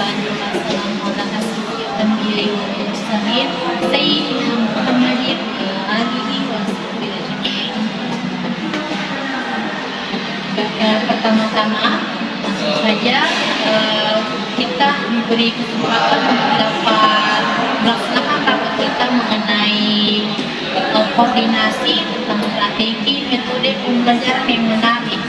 وبعد والسلام على أشرف الأنبياء والمرسلين سيدنا محمد وآله وصحبه أجمعين. Pertama-tama langsung saja kita diberi kesempatan untuk dapat melaksanakan rapat kita mengenai koordinasi tentang strategi metode pembelajaran yang menarik.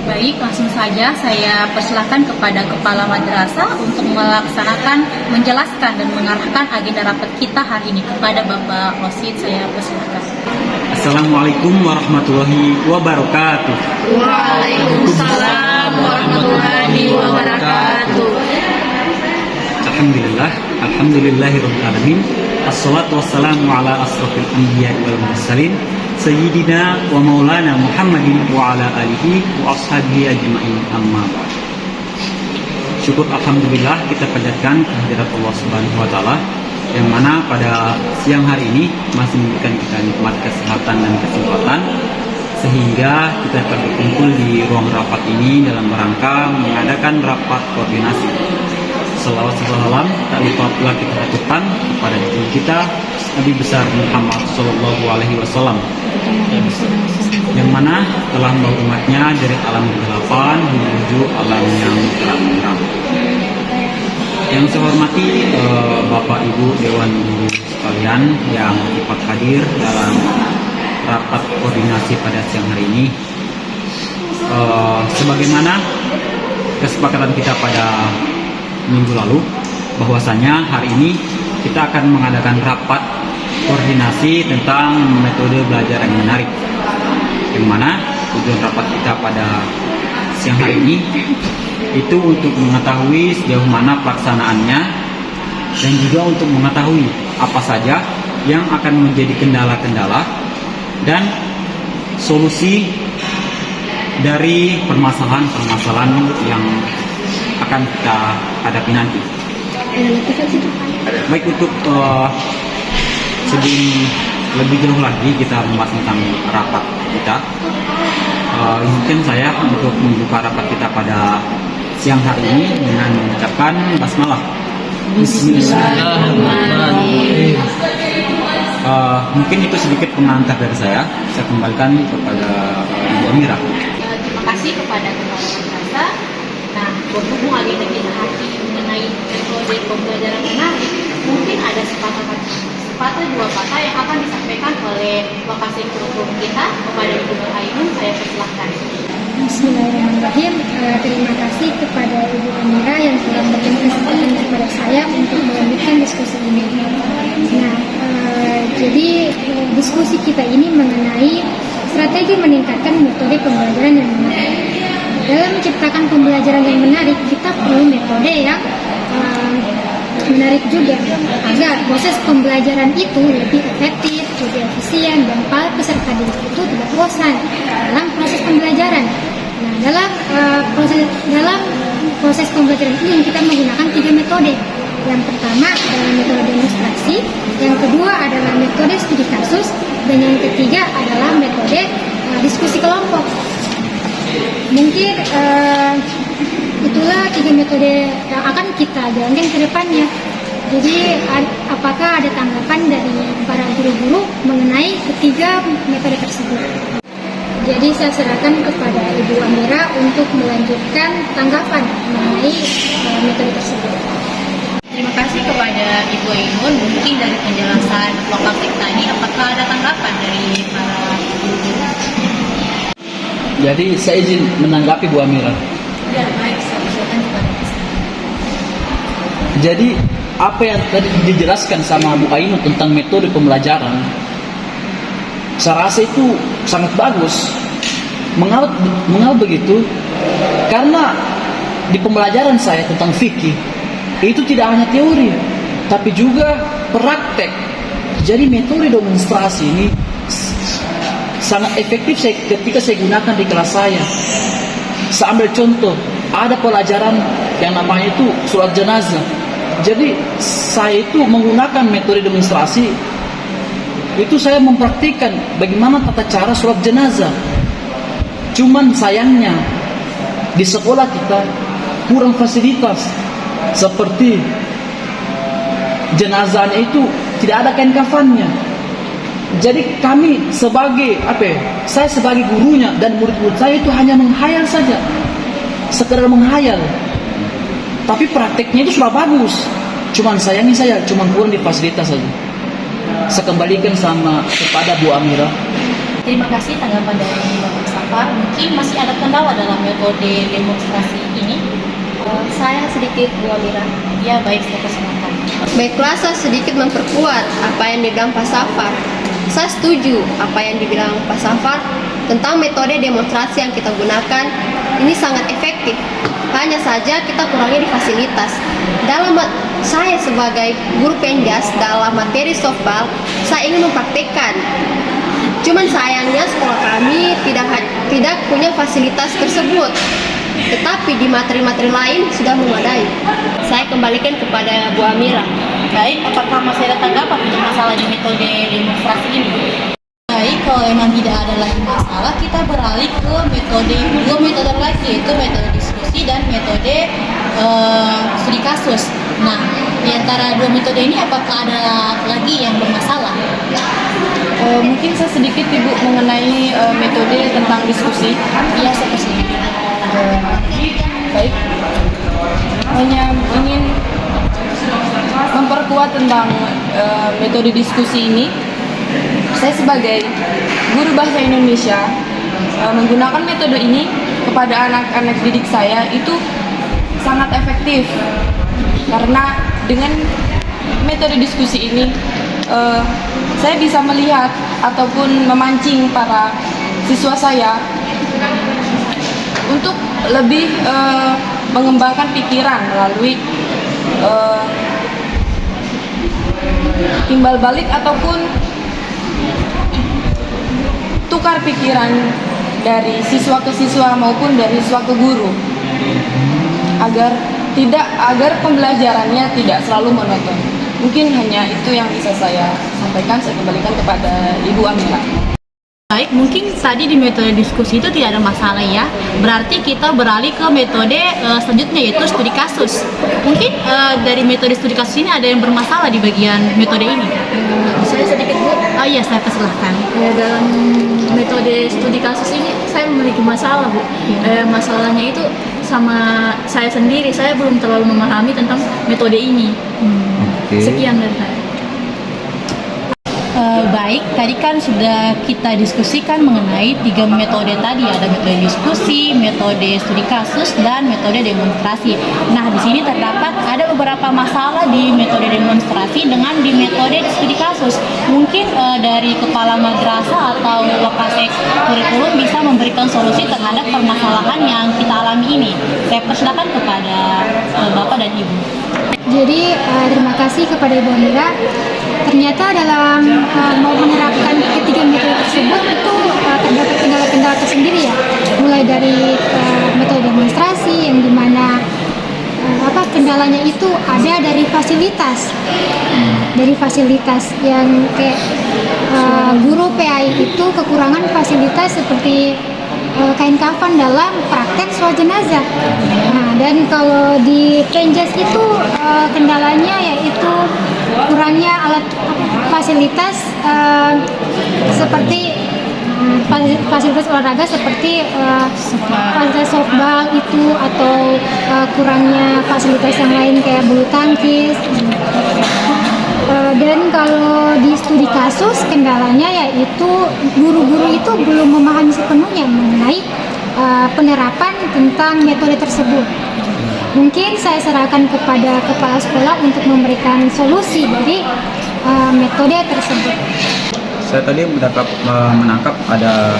Baik, langsung saja saya persilahkan kepada Kepala Madrasah untuk melaksanakan, menjelaskan dan mengarahkan agenda rapat kita hari ini. Kepada Bapak Rosid, saya persilahkan. Assalamualaikum warahmatullahi wabarakatuh. Waalaikumsalam warahmatullahi wabarakatuh. Alhamdulillahirabbil alamin. Assalatu wassalamu ala asrofil anbiya wal mursalin sayyidina wa maulana Muhammadin wa ala alihi wa ashabihi ajma'in, amma ba'd. Syukur alhamdulillah kita panjatkan kehadirat Allah Subhanahu wa taala yang mana pada siang hari ini masih memberikan kita nikmat kesehatan dan kesempatan sehingga kita dapat berkumpul di ruang rapat ini dalam rangka mengadakan rapat koordinasi. Salawat salam tak lupa pula kita aturkan kepada Nabi kita Nabi besar Muhammad Sallallahu Alaihi Wasallam yang mana telah membawa umatnya dari alam kegelapan menuju alam yang terang. Yang saya hormati Bapak Ibu Dewan Guru sekalian yang dapat hadir dalam rapat koordinasi pada siang hari ini. Sebagaimana kesepakatan kita pada minggu lalu, bahwasanya hari ini kita akan mengadakan rapat koordinasi tentang metode belajar yang menarik, yang mana tujuan rapat kita pada siang hari ini itu untuk mengetahui sejauh mana pelaksanaannya dan juga untuk mengetahui apa saja yang akan menjadi kendala-kendala dan solusi dari permasalahan-permasalahan yang akan kita hadapi nanti. Baik, untuk sebelum lebih jauh lagi kita membahas tentang rapat kita, izinkan saya untuk membuka rapat kita pada siang hari ini dengan mengucapkan basmalah. Bismillahirrahmanirrahim. Mungkin itu sedikit pengantar dari saya. Saya kembalikan kepada Ibu Amira. Terima kasih kepada Kepala Madrasah. Nah, berhubung agenda kita hari mengenai metode pembelajaran menarik, mungkin ada sepatah dua patah yang akan disampaikan oleh lokasi kurikulum kita kepada Ibu Ainun. Saya persilahkan. Bismillahirrahmanirrahim. Terima kasih kepada Ibu Amira yang telah memberikan kesempatan kepada saya untuk melanjutkan diskusi ini. Nah, jadi diskusi kita ini mengenai strategi meningkatkan metode pembelajaran yang menarik. Dalam menciptakan pembelajaran yang menarik, kita perlu metode yang menarik juga agar proses pembelajaran itu lebih efektif, lebih efisien, dan para peserta didik itu tidak bosan dalam proses pembelajaran. Nah, dalam proses pembelajaran ini kita menggunakan 3 metode. Yang pertama adalah metode demonstrasi, yang kedua adalah metode studi kasus, dan yang ketiga adalah metode diskusi kelompok. Mungkin itulah 3 metode yang akan kita jalankan ke depannya. Jadi apakah ada tanggapan dari para guru-guru mengenai ketiga metode tersebut? Jadi saya serahkan kepada Ibu Amira untuk melanjutkan tanggapan mengenai metode tersebut. Terima kasih kepada Ibu Ainun. Mungkin dari penjelasan lokasi tadi, apakah ada tanggapan dari para guru-guru? Jadi saya izin menanggapi Bu Amira. Ya, baik, saya persilakan kepada Mas. Jadi apa yang tadi dijelaskan sama Bu Ainun tentang metode pembelajaran, saya rasa itu sangat bagus. Mengapa begitu? Karena di pembelajaran saya tentang fikih itu tidak hanya teori, tapi juga praktek. Jadi metode demonstrasi ini sangat efektif ketika saya gunakan di kelas saya. Saya ambil contoh, ada pelajaran yang namanya itu sholat jenazah. Jadi saya itu menggunakan metode demonstrasi. Itu saya mempraktikkan bagaimana tata cara sholat jenazah. Cuman sayangnya di sekolah kita kurang fasilitas seperti jenazahnya itu tidak ada kain kafannya. Jadi kami sebagai saya sebagai gurunya dan murid-murid saya itu hanya menghayal saja, sekedar menghayal. Tapi prakteknya itu sudah bagus. Cuman sayangnya saya cuman kurang di fasilitas saja. Saya kembalikan kepada Bu Amira. Terima kasih tanggapan dari Bapak Safar. Mungkin masih ada kendala dalam metode demonstrasi ini. Saya sedikit Bu Amira. Ya baik, saya persilakan. Baiklah, saya sedikit memperkuat apa yang dibilang Pak Safar. Saya setuju apa yang dibilang Pak Safar tentang metode demonstrasi yang kita gunakan. Ini sangat efektif. Hanya saja kita kurangi di fasilitas. Saya sebagai guru penjas dalam materi softball, saya ingin mempraktekkan. Cuman sayangnya sekolah kami tidak punya fasilitas tersebut. Tetapi di materi-materi lain sudah memadai. Saya kembalikan kepada Bu Amira. Baik, apakah masih ada tanggapan untuk masalah di metode demonstrasi ini? Baik, kalau memang tidak ada lagi masalah, kita beralih ke dua metode lagi, yaitu metode diskusi dan metode studi kasus. Nah, di antara dua metode ini apakah ada lagi yang bermasalah? Mungkin saya sedikit Ibu mengenai metode tentang diskusi. Iya, saya persilakan. Baik, hanya ingin memperkuat tentang metode diskusi ini. Saya sebagai guru bahasa Indonesia menggunakan metode ini kepada anak-anak didik saya itu sangat efektif, karena dengan metode diskusi ini saya bisa melihat ataupun memancing para siswa saya untuk lebih mengembangkan pikiran melalui timbal balik ataupun tukar pikiran dari siswa ke siswa maupun dari siswa ke guru, agar pembelajarannya tidak selalu monoton. Mungkin hanya itu yang bisa saya sampaikan. Saya kembalikan kepada Ibu Amira. Baik, mungkin tadi di metode diskusi itu tidak ada masalah ya. Berarti kita beralih ke metode selanjutnya, yaitu studi kasus. Mungkin dari metode studi kasus ini ada yang bermasalah di bagian metode ini. Saya sedikit Bu. Oh iya, saya persilahkan. Dalam metode studi kasus ini saya memiliki masalah Bu. Masalahnya itu sama saya sendiri, saya belum terlalu memahami tentang metode ini. Sekian dari saya. Baik, tadi kan sudah kita diskusikan mengenai tiga metode tadi, ada metode diskusi, metode studi kasus, dan metode demonstrasi. Nah, di sini terdapat ada beberapa masalah di metode demonstrasi dengan di metode studi kasus. Mungkin dari kepala madrasah atau lokasi kurikulum bisa memberikan solusi terhadap permasalahan yang kita alami ini. Saya persilakan kepada Bapak dan Ibu. Jadi terima kasih kepada Ibu Amira. Ternyata dalam mau menerapkan ketiga metode tersebut itu terdapat kendala-kendala tersendiri ya. Mulai dari metode demonstrasi yang dimana kendalanya itu ada dari fasilitas. Dari fasilitas yang kayak guru PAI itu kekurangan fasilitas seperti kain kafan dalam praktek sholat jenazah. Nah, dan kalau di penjas itu kendalanya yaitu kurangnya alat fasilitas seperti fasilitas olahraga seperti fasilitas softball itu, atau kurangnya fasilitas yang lain kayak bulu tangkis. Dan kalau di studi kasus kendalanya yaitu guru-guru itu belum memahami sepenuhnya mengenai penerapan tentang metode tersebut. Mungkin saya serahkan kepada kepala sekolah untuk memberikan solusi dari metode tersebut. Saya tadi menangkap ada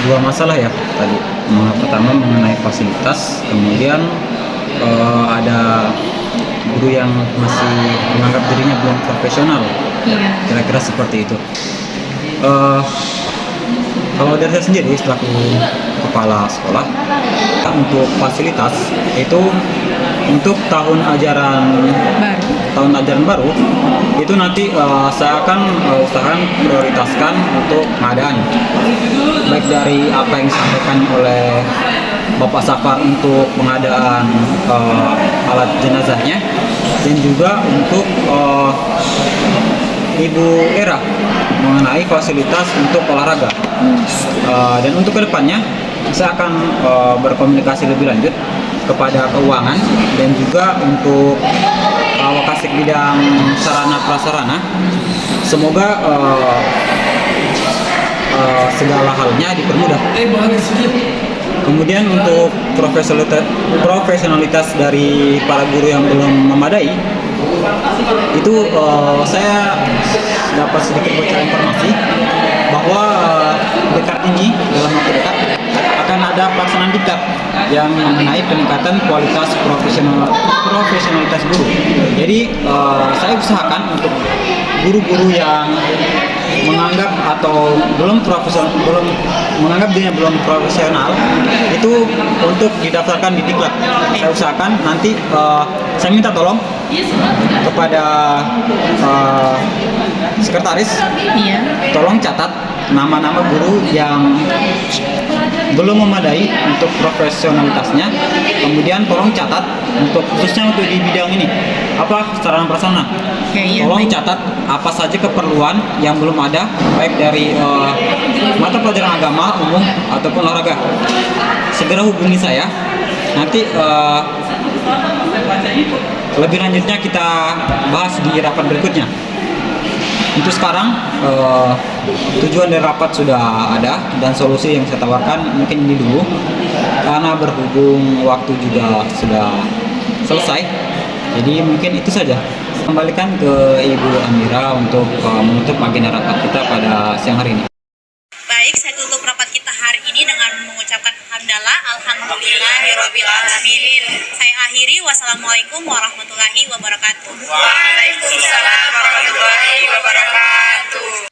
dua masalah ya tadi. Pertama mengenai fasilitas, kemudian ada guru yang masih menganggap dirinya belum profesional. Kira-kira seperti itu. Kalau dari saya sendiri selaku kepala sekolah, untuk fasilitas itu untuk tahun ajaran baru itu nanti saya akan usahakan prioritaskan untuk pengadaan, baik dari apa yang disampaikan oleh Bapak Safar untuk pengadaan alat jenazahnya, dan juga untuk Ibu Era mengenai fasilitas untuk olahraga. Dan untuk kedepannya saya akan berkomunikasi lebih lanjut kepada keuangan dan juga untuk Wakasek bidang sarana prasarana. Semoga segala halnya dipermudah. Kemudian untuk profesionalitas dari para guru yang belum memadai, itu saya dapat sedikit bocor informasi bahwa dekat ini dalam waktu dekat akan ada pelaksanaan diklat yang mengenai peningkatan kualitas profesionalitas guru. Jadi saya usahakan untuk guru-guru yang menganggap atau belum menganggap dirinya belum profesional itu untuk didaftarkan di diklat. Saya usahakan nanti saya minta tolong kepada sekretaris, tolong catat nama-nama guru yang belum memadai untuk profesionalitasnya. Kemudian tolong catat untuk khususnya untuk di bidang ini apa sarana prasarana. Tolong catat apa saja keperluan yang belum ada, baik dari mata pelajaran agama, umum ataupun olahraga. Segera hubungi saya. Nanti lebih lanjutnya kita bahas di rapat berikutnya. Untuk sekarang tujuan dari rapat sudah ada dan solusi yang saya tawarkan mungkin ini dulu, karena berhubung waktu juga sudah selesai. Jadi mungkin itu saja. Kembalikan ke Ibu Amira untuk menutup agenda rapat kita pada siang hari ini. Baik, saya tutup rapat kita hari ini dengan mengucapkan hamdalah, alhamdulillahirabbil alamin. Saya akhiri, wassalamualaikum warahmatullahi wabarakatuh. Waalaikumsalam warahmatullahi wabarakatuh.